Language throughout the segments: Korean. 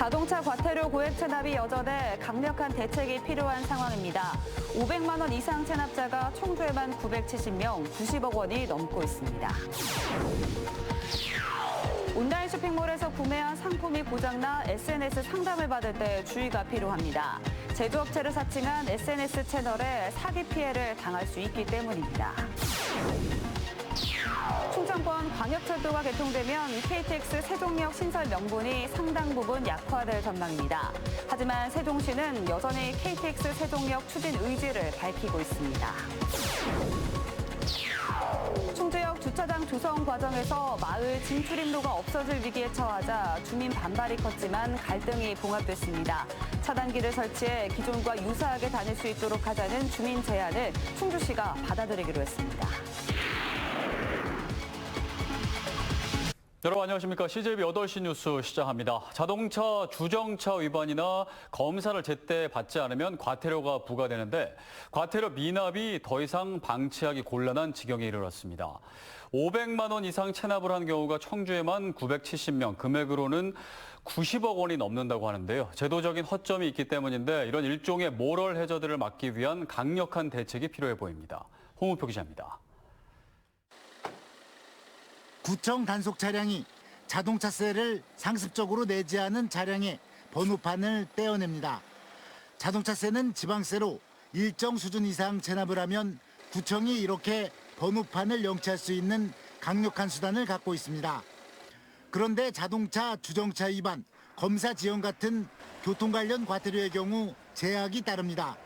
자동차 과태료 고액 체납이 여전해 강력한 대책이 필요한 상황입니다. 500만 원 이상 체납자가 청주에만 970명, 90억 원이 넘고 있습니다. 온라인 쇼핑몰에서 구매한 상품이 고장나 SNS 상담을 받을 때 주의가 필요합니다. 제조업체를 사칭한 SNS 채널에 사기 피해를 당할 수 있기 때문입니다. 충청권 광역철도가 개통되면 KTX 세종역 신설 명분이 상당 부분 약화될 전망입니다. 하지만 세종시는 여전히 KTX 세종역 추진 의지를 밝히고 있습니다. 충주역 주차장 조성 과정에서 마을 진출입로가 없어질 위기에 처하자 주민 반발이 컸지만 갈등이 봉합됐습니다. 차단기를 설치해 기존과 유사하게 다닐 수 있도록 하자는 주민 제안을 충주시가 받아들이기로 했습니다. 여러분 안녕하십니까. CJB 8시 뉴스 시작합니다. 자동차 주정차 위반이나 검사를 제때 받지 않으면 과태료가 부과되는데 과태료 미납이 더 이상 방치하기 곤란한 지경에 이르렀습니다. 500만 원 이상 체납을 한 경우가 청주에만 970명, 금액으로는 90억 원이 넘는다고 하는데요. 제도적인 허점이 있기 때문인데 이런 일종의 모럴 해저들을 막기 위한 강력한 대책이 필요해 보입니다. 홍우표 기자입니다. 구청 단속 차량이 자동차세를 상습적으로 내지 않은 차량의 번호판을 떼어냅니다. 자동차세는 지방세로 일정 수준 이상 체납을 하면 구청이 이렇게 번호판을 영치할 수 있는 강력한 수단을 갖고 있습니다. 그런데 자동차 주정차 위반, 검사 지연 같은 교통 관련 과태료의 경우 제약이 따릅니다.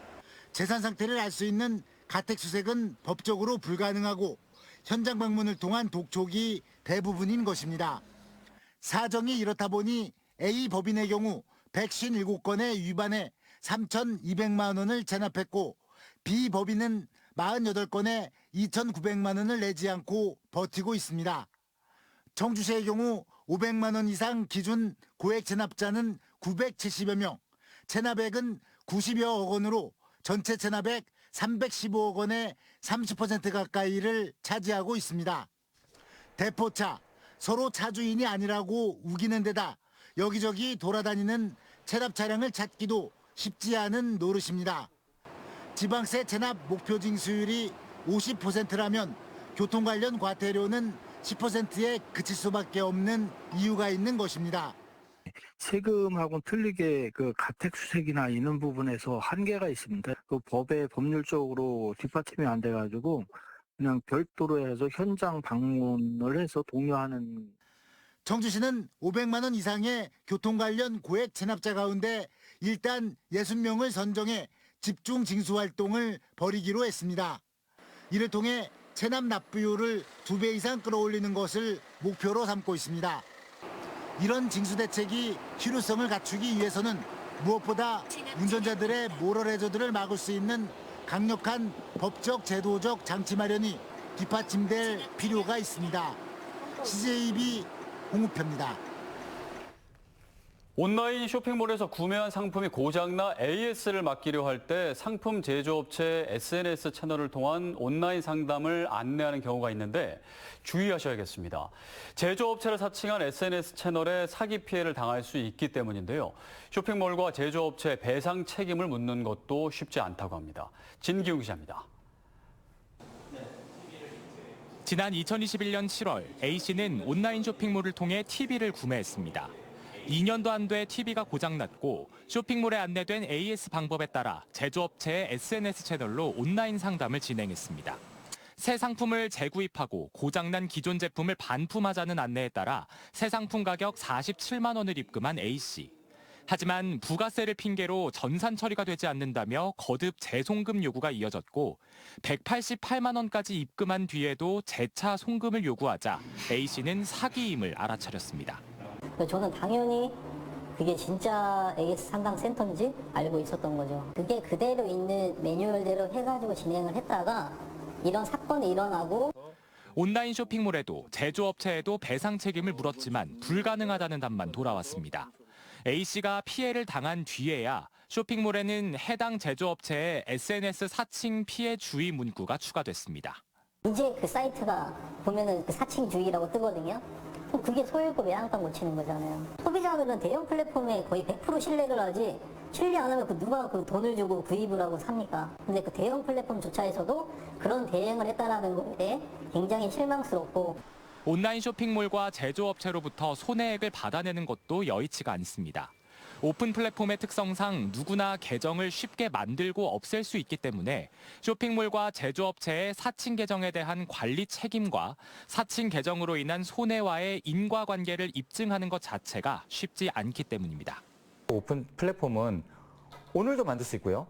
재산 상태를 알 수 있는 가택수색은 법적으로 불가능하고 현장 방문을 통한 독촉이 대부분인 것입니다. 사정이 이렇다 보니 A 법인의 경우 157건의 위반에 3,200만 원을 체납했고 B 법인은 48건에 2,900만 원을 내지 않고 버티고 있습니다. 청주시의 경우 500만 원 이상 기준 고액 체납자는 970여 명, 체납액은 90여억 원으로 전체 체납액 315억 원의 30% 가까이를 차지하고 있습니다. 대포차, 서로 차주인이 아니라고 우기는 데다 여기저기 돌아다니는 체납 차량을 찾기도 쉽지 않은 노릇입니다. 지방세 체납 목표 징수율이 50%라면 교통 관련 과태료는 10%에 그칠 수밖에 없는 이유가 있는 것입니다. 세금하고는 틀리게 그 가택수색이나 이런 부분에서 한계가 있습니다. 그 법에 법률적으로 뒷받침이 안 돼가지고 그냥 별도로 해서 현장 방문을 해서 독려하는. 청주시는 500만 원 이상의 교통 관련 고액 체납자 가운데 일단 60명을 선정해 집중 징수 활동을 벌이기로 했습니다. 이를 통해 체납 납부율을 2배 이상 끌어올리는 것을 목표로 삼고 있습니다. 이런 징수 대책이 실효성을 갖추기 위해서는 무엇보다 운전자들의 모럴 해저들을 막을 수 있는 강력한 법적 제도적 장치 마련이 뒷받침될 필요가 있습니다. CJB 홍우표입니다. 온라인 쇼핑몰에서 구매한 상품이 고장나 AS를 맡기려 할 때 상품 제조업체 SNS 채널을 통한 온라인 상담을 안내하는 경우가 있는데 주의하셔야겠습니다. 제조업체를 사칭한 SNS 채널에 사기 피해를 당할 수 있기 때문인데요. 쇼핑몰과 제조업체 배상 책임을 묻는 것도 쉽지 않다고 합니다. 진기웅 기자입니다. 지난 2021년 7월 A씨는 온라인 쇼핑몰을 통해 TV를 구매했습니다. 2년도 안 돼 TV가 고장났고 쇼핑몰에 안내된 AS 방법에 따라 제조업체의 SNS 채널로 온라인 상담을 진행했습니다. 새 상품을 재구입하고 고장난 기존 제품을 반품하자는 안내에 따라 새 상품 가격 47만 원을 입금한 A씨. 하지만 부가세를 핑계로 전산 처리가 되지 않는다며 거듭 재송금 요구가 이어졌고 188만 원까지 입금한 뒤에도 재차 송금을 요구하자 A씨는 사기임을 알아차렸습니다. 저는 당연히 그게 진짜 AS 상담 센터인지 알고 있었던 거죠. 그게 그대로 있는 매뉴얼대로 해가지고 진행을 했다가 이런 사건이 일어나고 온라인 쇼핑몰에도 제조업체에도 배상 책임을 물었지만 불가능하다는 답만 돌아왔습니다. A씨가 피해를 당한 뒤에야 쇼핑몰에는 해당 제조업체의 SNS 사칭 피해 주의 문구가 추가됐습니다. 이제 그 사이트가 보면은 그 사칭 주의라고 뜨거든요. 그럼 그게 소유급 외양간 고치는 거잖아요. 소비자들은 대형 플랫폼에 거의 100% 신뢰를 하지 신뢰 안 하면 누가 그 돈을 주고 구입을 하고 삽니까? 근데 그 대형 플랫폼조차에서도 그런 대응을 했다라는 거에 대해 굉장히 실망스럽고 온라인 쇼핑몰과 제조업체로부터 손해액을 받아내는 것도 여의치가 않습니다. 오픈 플랫폼의 특성상 누구나 계정을 쉽게 만들고 없앨 수 있기 때문에 쇼핑몰과 제조업체의 사칭 계정에 대한 관리 책임과 사칭 계정으로 인한 손해와의 인과관계를 입증하는 것 자체가 쉽지 않기 때문입니다. 오픈 플랫폼은 오늘도 만들 수 있고요.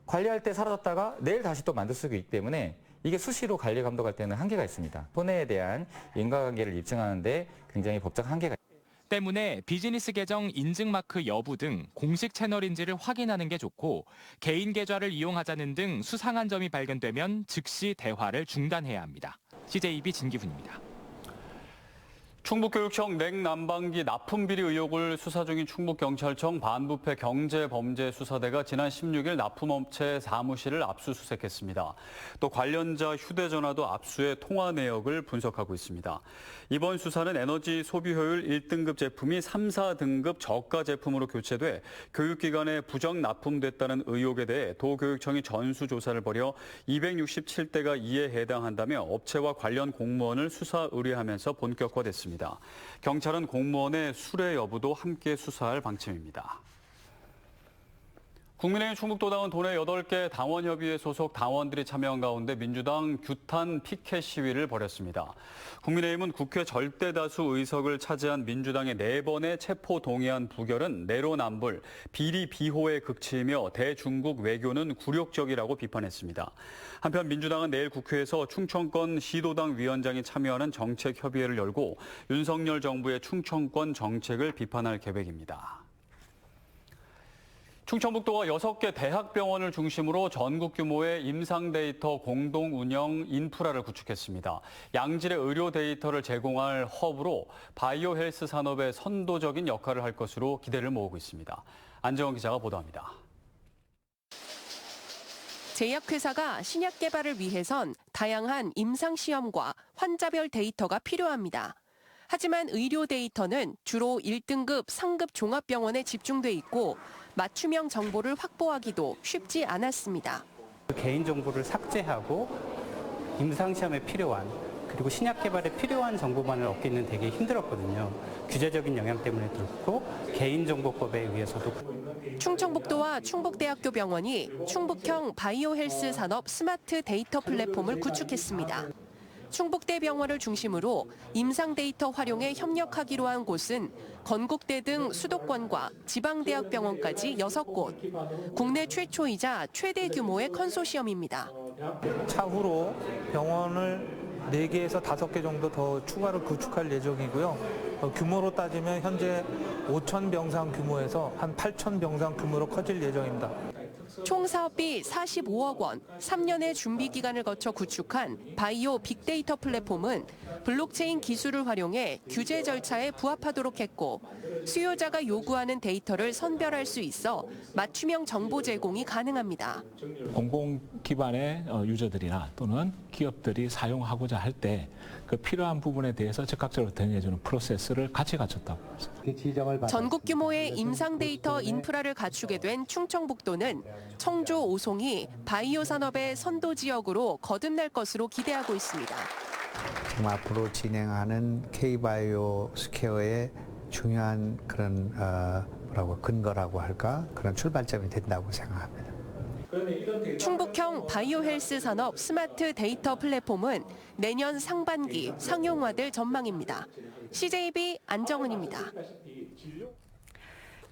관리할 때 사라졌다가 내일 다시 또 만들 수 있기 때문에 이게 수시로 관리 감독할 때는 한계가 있습니다. 손해에 대한 인과관계를 입증하는 데 굉장히 법적 한계가 있습니다. 때문에 비즈니스 계정 인증 마크 여부 등 공식 채널인지를 확인하는 게 좋고 개인 계좌를 이용하자는 등 수상한 점이 발견되면 즉시 대화를 중단해야 합니다. CJB 진기훈입니다. 충북교육청 냉난방기 납품비리 의혹을 수사 중인 충북경찰청 반부패 경제범죄수사대가 지난 16일 납품업체 사무실을 압수수색했습니다. 또 관련자 휴대전화도 압수해 통화 내역을 분석하고 있습니다. 이번 수사는 에너지 소비 효율 1등급 제품이 3, 4등급 저가 제품으로 교체돼 교육기관에 부정 납품됐다는 의혹에 대해 도교육청이 전수조사를 벌여 267대가 이에 해당한다며 업체와 관련 공무원을 수사 의뢰하면서 본격화됐습니다. 경찰은 공무원의 수뢰 여부도 함께 수사할 방침입니다. 국민의힘 충북도당은 도내 8개 당원협의회 소속 당원들이 참여한 가운데 민주당 규탄 피켓 시위를 벌였습니다. 국민의힘은 국회 절대다수 의석을 차지한 민주당의 4번의 체포동의안 부결은 내로남불, 비리 비호의 극치이며 대중국 외교는 굴욕적이라고 비판했습니다. 한편 민주당은 내일 국회에서 충청권 시도당 위원장이 참여하는 정책협의회를 열고 윤석열 정부의 충청권 정책을 비판할 계획입니다. 충청북도가 6개 대학병원을 중심으로 전국 규모의 임상 데이터 공동 운영 인프라를 구축했습니다. 양질의 의료 데이터를 제공할 허브로 바이오 헬스 산업의 선도적인 역할을 할 것으로 기대를 모으고 있습니다. 안정원 기자가 보도합니다. 제약회사가 신약 개발을 위해선 다양한 임상시험과 환자별 데이터가 필요합니다. 하지만 의료 데이터는 주로 1등급, 상급 종합병원에 집중돼 있고 맞춤형 정보를 확보하기도 쉽지 않았습니다. 개인정보를 삭제하고 임상시험에 필요한 그리고 신약 개발에 필요한 정보만을 얻기는 되게 힘들었거든요. 규제적인 영향 때문에 그렇고 개인정보법에 의해서도. 충청북도와 충북대학교 병원이 충북형 바이오 헬스 산업 스마트 데이터 플랫폼을 구축했습니다. 충북대병원을 중심으로 임상 데이터 활용에 협력하기로 한 곳은 건국대 등 수도권과 지방대학병원까지 6곳. 국내 최초이자 최대 규모의 컨소시엄입니다. 차후로 병원을 4개에서 5개 정도 더 추가로 구축할 예정이고요. 규모로 따지면 현재 5,000 병상 규모에서 한 8,000 병상 규모로 커질 예정입니다. 총 사업비 45억 원, 3년의 준비 기간을 거쳐 구축한 바이오 빅데이터 플랫폼은 블록체인 기술을 활용해 규제 절차에 부합하도록 했고 수요자가 요구하는 데이터를 선별할 수 있어 맞춤형 정보 제공이 가능합니다. 공공 기반의 유저들이나 또는 기업들이 사용하고자 할 때 그 필요한 부분에 대해서 즉각적으로 대응해주는 프로세스를 같이 갖췄다고 합니다. 전국 규모의 임상 데이터 인프라를 갖추게 된 충청북도는 청주, 오송이 바이오 산업의 선도 지역으로 거듭날 것으로 기대하고 있습니다. 지금 앞으로 진행하는 K바이오 스퀘어의 중요한 그런 근거라고 할까 그런 출발점이 된다고 생각합니다. 충북형 바이오 헬스 산업 스마트 데이터 플랫폼은 내년 상반기 상용화될 전망입니다. CJB 안정은입니다.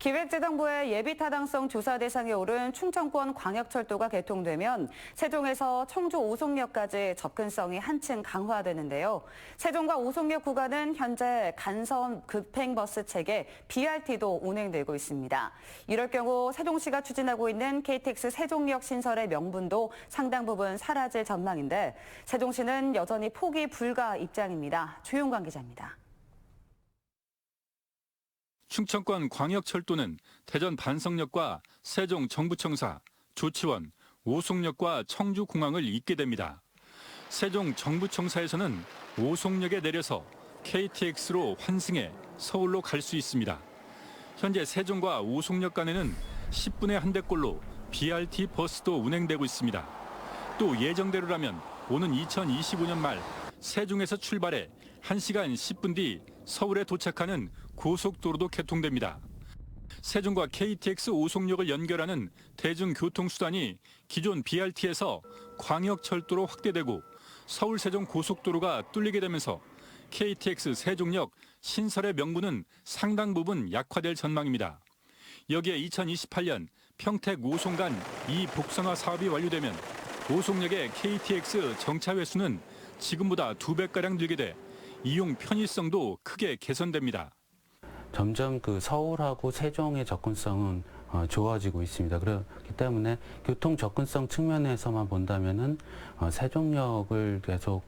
기획재정부의 예비타당성 조사 대상에 오른 충청권 광역철도가 개통되면 세종에서 청주 오송역까지 접근성이 한층 강화되는데요. 세종과 오송역 구간은 현재 간선 급행버스 체계 BRT도 운행되고 있습니다. 이럴 경우 세종시가 추진하고 있는 KTX 세종역 신설의 명분도 상당 부분 사라질 전망인데 세종시는 여전히 포기 불가 입장입니다. 조용관 기자입니다. 충청권 광역철도는 대전 반석역과 세종 정부청사, 조치원, 오송역과 청주공항을 잇게 됩니다. 세종 정부청사에서는 오송역에 내려서 KTX로 환승해 서울로 갈 수 있습니다. 현재 세종과 오송역 간에는 10분에 한 대꼴로 BRT 버스도 운행되고 있습니다. 또 예정대로라면 오는 2025년 말 세종에서 출발해 1시간 10분 뒤 서울에 도착하는 고속도로도 개통됩니다. 세종과 KTX 오송역을 연결하는 대중교통수단이 기존 BRT에서 광역철도로 확대되고 서울 세종 고속도로가 뚫리게 되면서 KTX 세종역 신설의 명분은 상당 부분 약화될 전망입니다. 여기에 2028년 평택 오송 간 이 복선화 사업이 완료되면 오송역의 KTX 정차 횟수는 지금보다 2배가량 늘게 돼 이용 편의성도 크게 개선됩니다. 점점 서울하고 세종의 접근성은 좋아지고 있습니다. 그렇기 때문에 교통 접근성 측면에서만 본다면은 세종역을 계속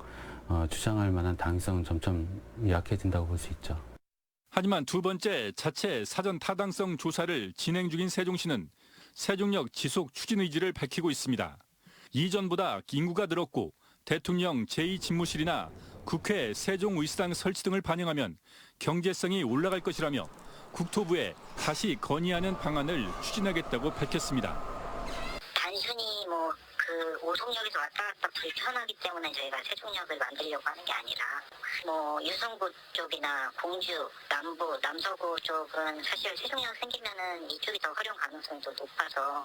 주장할 만한 당위성은 점점 약해진다고 볼 수 있죠. 하지만 두 번째 자체 사전 타당성 조사를 진행 중인 세종시는 세종역 지속 추진 의지를 밝히고 있습니다. 이전보다 인구가 늘었고 대통령 제2집무실이나 국회 세종의사당 설치 등을 반영하면 경제성이 올라갈 것이라며 국토부에 다시 건의하는 방안을 추진하겠다고 밝혔습니다. 단순히 오송역에서 왔다 갔다 불편하기 때문에 저희가 세종역을 만들려고 하는 게 아니라 유성구 쪽이나 공주, 남부, 남서구 쪽은 사실 세종역 생기면은 이쪽이 더 활용 가능성이 더 높아서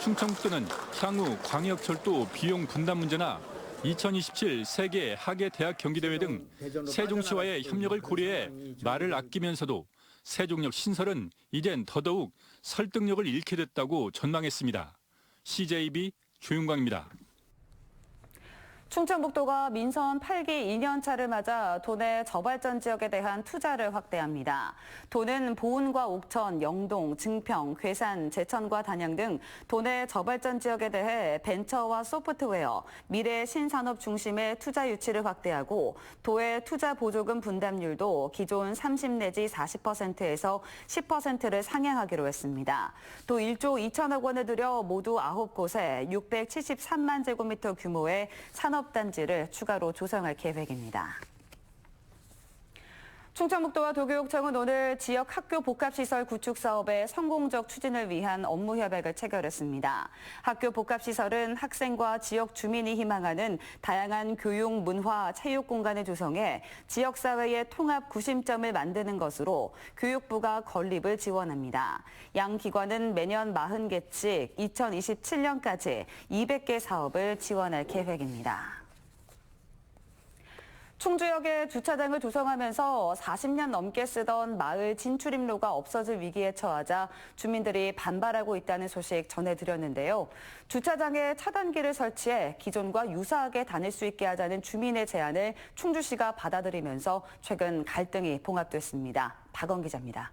충청북도는 향후 광역철도 비용 분담 문제나 2027 세계 하계 대학 경기대회 등 세종시와의 협력을 고려해 말을 아끼면서도 세종역 신설은 이젠 더더욱 설득력을 잃게 됐다고 전망했습니다. CJB 조윤광입니다. 충청북도가 민선 8기 2년차를 맞아 도내 저발전 지역에 대한 투자를 확대합니다. 도는 보은과 옥천, 영동, 증평, 괴산, 제천과 단양 등 도내 저발전 지역에 대해 벤처와 소프트웨어, 미래 신산업 중심의 투자 유치를 확대하고 도의 투자 보조금 분담률도 기존 30 내지 40%에서 10%를 상향하기로 했습니다. 또 1조 2천억 원을 들여 모두 9곳에 673만 제곱미터 규모의 산업단지를 추가로 조성할 계획입니다. 충청북도와 도교육청은 오늘 지역 학교 복합시설 구축 사업의 성공적 추진을 위한 업무 협약을 체결했습니다. 학교 복합시설은 학생과 지역 주민이 희망하는 다양한 교육, 문화, 체육 공간을 조성해 지역사회의 통합 구심점을 만드는 것으로 교육부가 건립을 지원합니다. 양 기관은 매년 40개씩 2027년까지 200개 사업을 지원할 계획입니다. 충주역에 주차장을 조성하면서 40년 넘게 쓰던 마을 진출입로가 없어질 위기에 처하자 주민들이 반발하고 있다는 소식 전해드렸는데요. 주차장에 차단기를 설치해 기존과 유사하게 다닐 수 있게 하자는 주민의 제안을 충주시가 받아들이면서 최근 갈등이 봉합됐습니다. 박원 기자입니다.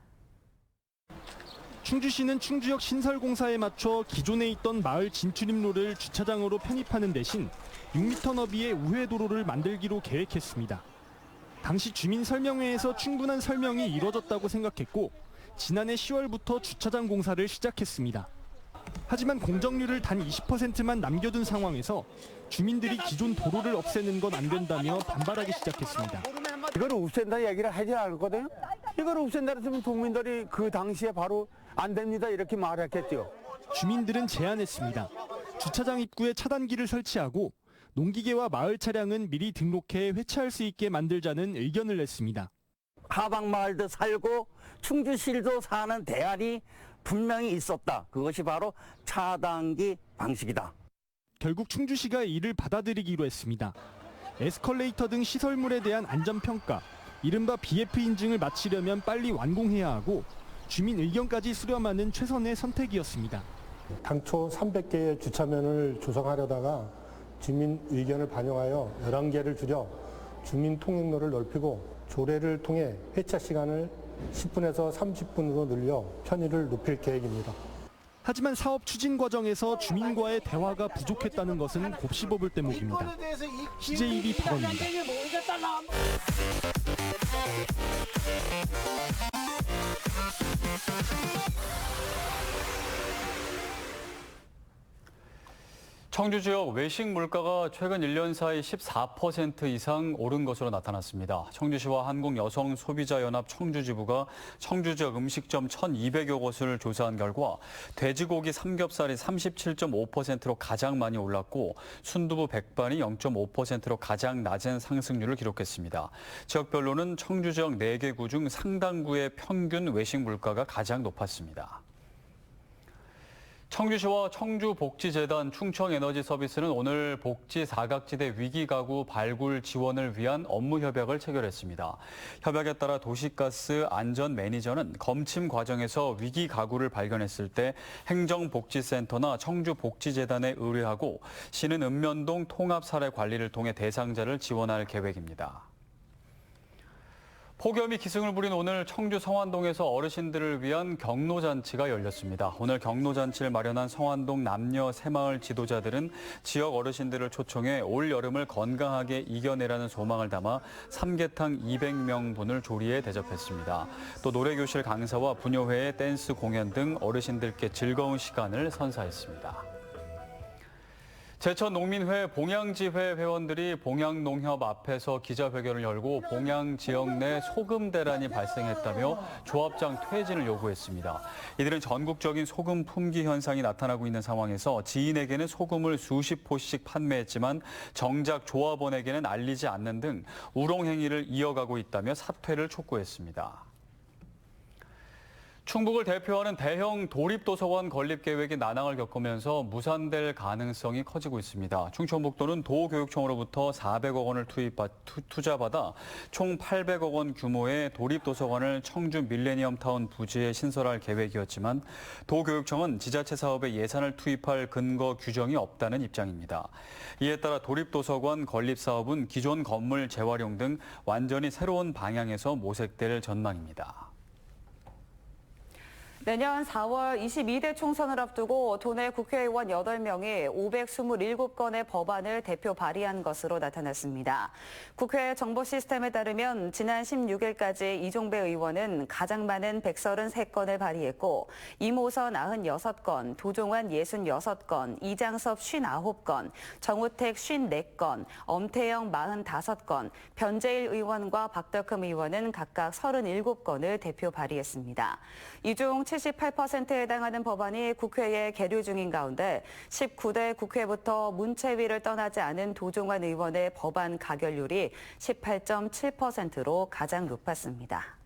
충주시는 충주역 신설공사에 맞춰 기존에 있던 마을 진출입로를 주차장으로 편입하는 대신 6m 너비의 우회도로를 만들기로 계획했습니다. 당시 주민 설명회에서 충분한 설명이 이뤄졌다고 생각했고 지난해 10월부터 주차장 공사를 시작했습니다. 하지만 공정률을 단 20%만 남겨둔 상황에서 주민들이 기존 도로를 없애는 건 안 된다며 반발하기 시작했습니다. 이걸 없앤다 얘기를 하지 않았거든요. 이걸 없앤다 했으면 국민들이 그 당시에 바로 안 됩니다 이렇게 말했겠죠. 주민들은 제안했습니다. 주차장 입구에 차단기를 설치하고 농기계와 마을 차량은 미리 등록해 회차할 수 있게 만들자는 의견을 냈습니다. 하방마을도 살고 충주시도 사는 대안이 분명히 있었다. 그것이 바로 차단기 방식이다. 결국 충주시가 이를 받아들이기로 했습니다. 에스컬레이터 등 시설물에 대한 안전평가, 이른바 BF 인증을 마치려면 빨리 완공해야 하고 주민 의견까지 수렴하는 최선의 선택이었습니다. 당초 300개의 주차면을 조성하려다가 주민 의견을 반영하여 11개를 줄여 주민 통행로를 넓히고 조례를 통해 회차 시간을 10분에서 30분으로 늘려 편의를 높일 계획입니다. 하지만 사업 추진 과정에서 주민과의 대화가 부족했다는 것은 곱씹어볼 대목입니다. CJB 박원입니다. 청주 지역 외식 물가가 최근 1년 사이 14% 이상 오른 것으로 나타났습니다. 청주시와 한국여성소비자연합 청주지부가 청주 지역 음식점 1,200여 곳을 조사한 결과 돼지고기 삼겹살이 37.5%로 가장 많이 올랐고 순두부 백반이 0.5%로 가장 낮은 상승률을 기록했습니다. 지역별로는 청주 지역 4개 구 중 상당구의 평균 외식 물가가 가장 높았습니다. 청주시와 청주복지재단 충청에너지서비스는 오늘 복지 사각지대 위기가구 발굴 지원을 위한 업무 협약을 체결했습니다. 협약에 따라 도시가스 안전 매니저는 검침 과정에서 위기가구를 발견했을 때 행정복지센터나 청주복지재단에 의뢰하고 시는 읍면동 통합사례 관리를 통해 대상자를 지원할 계획입니다. 폭염이 기승을 부린 오늘 청주 성완동에서 어르신들을 위한 경로잔치가 열렸습니다. 오늘 경로잔치를 마련한 성완동 남녀 새마을 지도자들은 지역 어르신들을 초청해 올 여름을 건강하게 이겨내라는 소망을 담아 삼계탕 200명분을 조리해 대접했습니다. 또 노래교실 강사와 부녀회의 댄스 공연 등 어르신들께 즐거운 시간을 선사했습니다. 제천농민회 봉양지회 회원들이 봉양농협 앞에서 기자회견을 열고 봉양 지역 내 소금 대란이 발생했다며 조합장 퇴진을 요구했습니다. 이들은 전국적인 소금 품귀 현상이 나타나고 있는 상황에서 지인에게는 소금을 수십 포씩 판매했지만 정작 조합원에게는 알리지 않는 등 우롱 행위를 이어가고 있다며 사퇴를 촉구했습니다. 충북을 대표하는 대형 도립도서관 건립 계획이 난항을 겪으면서 무산될 가능성이 커지고 있습니다. 충청북도는 도교육청으로부터 400억 원을 투자받아 총 800억 원 규모의 도립도서관을 청주 밀레니엄타운 부지에 신설할 계획이었지만 도교육청은 지자체 사업에 예산을 투입할 근거 규정이 없다는 입장입니다. 이에 따라 도립도서관 건립 사업은 기존 건물 재활용 등 완전히 새로운 방향에서 모색될 전망입니다. 내년 4월 22대 총선을 앞두고 도내 국회의원 8명이 527건의 법안을 대표 발의한 것으로 나타났습니다. 국회 정보 시스템에 따르면 지난 16일까지 이종배 의원은 가장 많은 133건을 발의했고 이모선 96건, 도종환 66건, 이장섭 59건, 정우택 54건, 엄태영 45건, 변재일 의원과 박덕흠 의원은 각각 37건을 대표 발의했습니다. 이 중 78%에 해당하는 법안이 국회에 계류 중인 가운데 19대 국회부터 문체위를 떠나지 않은 도종환 의원의 법안 가결률이 18.7%로 가장 높았습니다.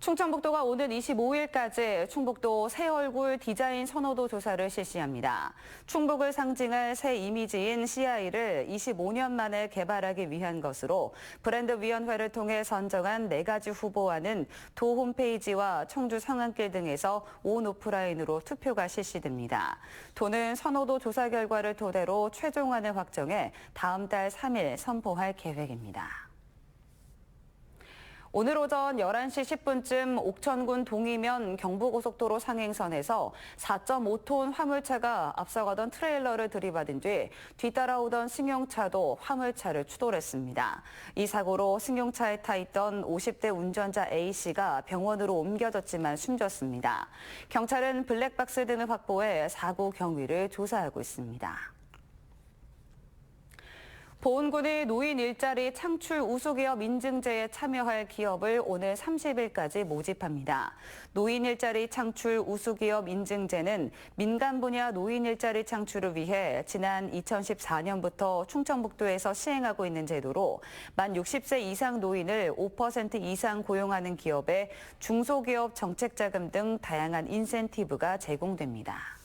충청북도가 오는 25일까지 충북도 새 얼굴 디자인 선호도 조사를 실시합니다. 충북을 상징할 새 이미지인 CI를 25년 만에 개발하기 위한 것으로 브랜드위원회를 통해 선정한 4가지 후보와는 도 홈페이지와 청주 성안길 등에서 온 오프라인으로 투표가 실시됩니다. 도는 선호도 조사 결과를 토대로 최종안을 확정해 다음 달 3일 선포할 계획입니다. 오늘 오전 11시 10분쯤 옥천군 동이면 경부고속도로 상행선에서 4.5톤 화물차가 앞서가던 트레일러를 들이받은 뒤 뒤따라오던 승용차도 화물차를 추돌했습니다. 이 사고로 승용차에 타 있던 50대 운전자 A씨가 병원으로 옮겨졌지만 숨졌습니다. 경찰은 블랙박스 등을 확보해 사고 경위를 조사하고 있습니다. 보훈군이 노인 일자리 창출 우수기업 인증제에 참여할 기업을 오늘 30일까지 모집합니다. 노인 일자리 창출 우수기업 인증제는 민간 분야 노인 일자리 창출을 위해 지난 2014년부터 충청북도에서 시행하고 있는 제도로 만 60세 이상 노인을 5% 이상 고용하는 기업에 중소기업 정책자금 등 다양한 인센티브가 제공됩니다.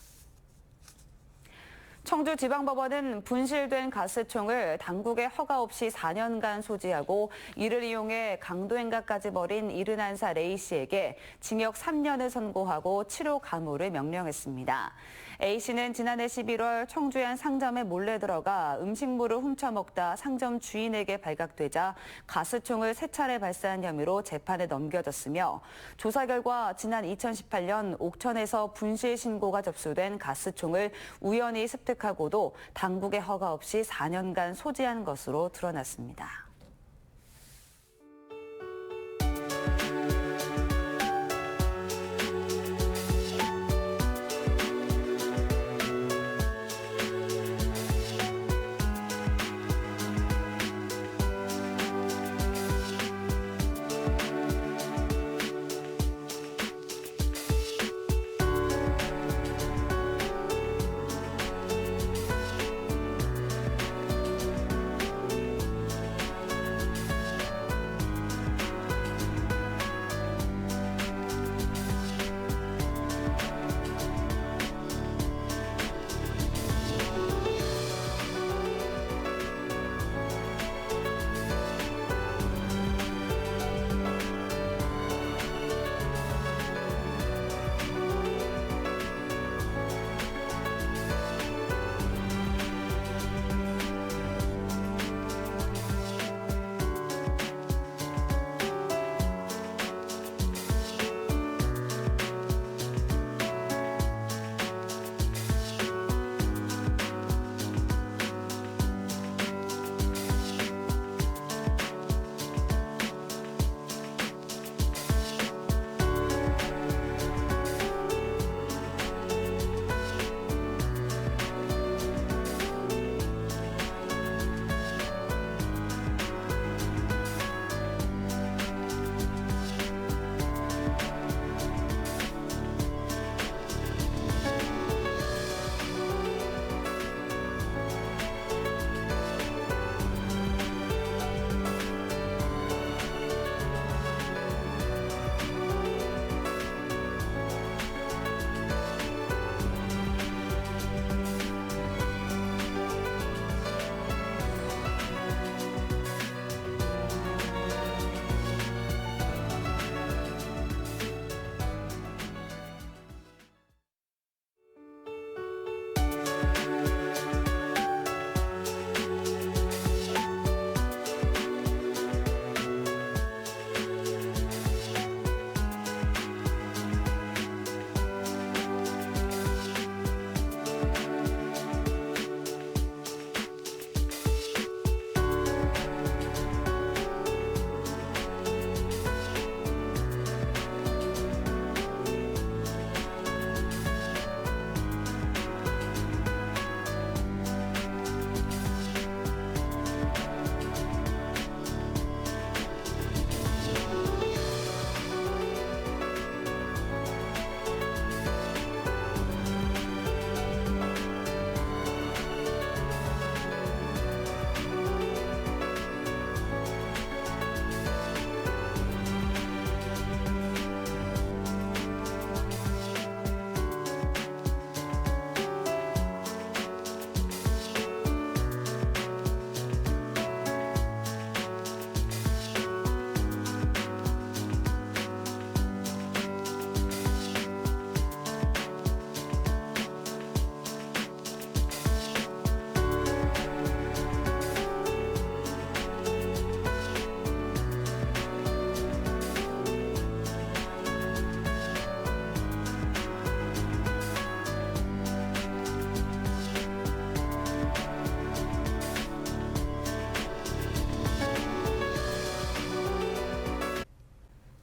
청주지방법원은 분실된 가스총을 당국의 허가 없이 4년간 소지하고 이를 이용해 강도행각까지 벌인 71살 A씨에게 징역 3년을 선고하고 치료 감호를 명령했습니다. A씨는 지난해 11월 청주의 한 상점에 몰래 들어가 음식물을 훔쳐먹다 상점 주인에게 발각되자 가스총을 3차례 발사한 혐의로 재판에 넘겨졌으며 조사 결과 지난 2018년 옥천에서 분실 신고가 접수된 가스총을 우연히 습득하고도 당국의 허가 없이 4년간 소지한 것으로 드러났습니다.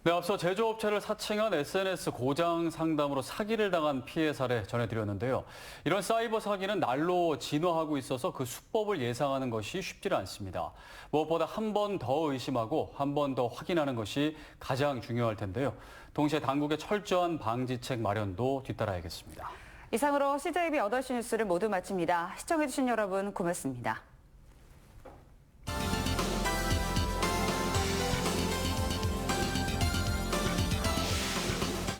네, 앞서 제조업체를 사칭한 SNS 고장 상담으로 사기를 당한 피해 사례 전해드렸는데요. 이런 사이버 사기는 날로 진화하고 있어서 그 수법을 예상하는 것이 쉽지 않습니다. 무엇보다 한 번 더 의심하고 한 번 더 확인하는 것이 가장 중요할 텐데요. 동시에 당국의 철저한 방지책 마련도 뒤따라야겠습니다. 이상으로 CJB 8시 뉴스를 모두 마칩니다. 시청해주신 여러분 고맙습니다.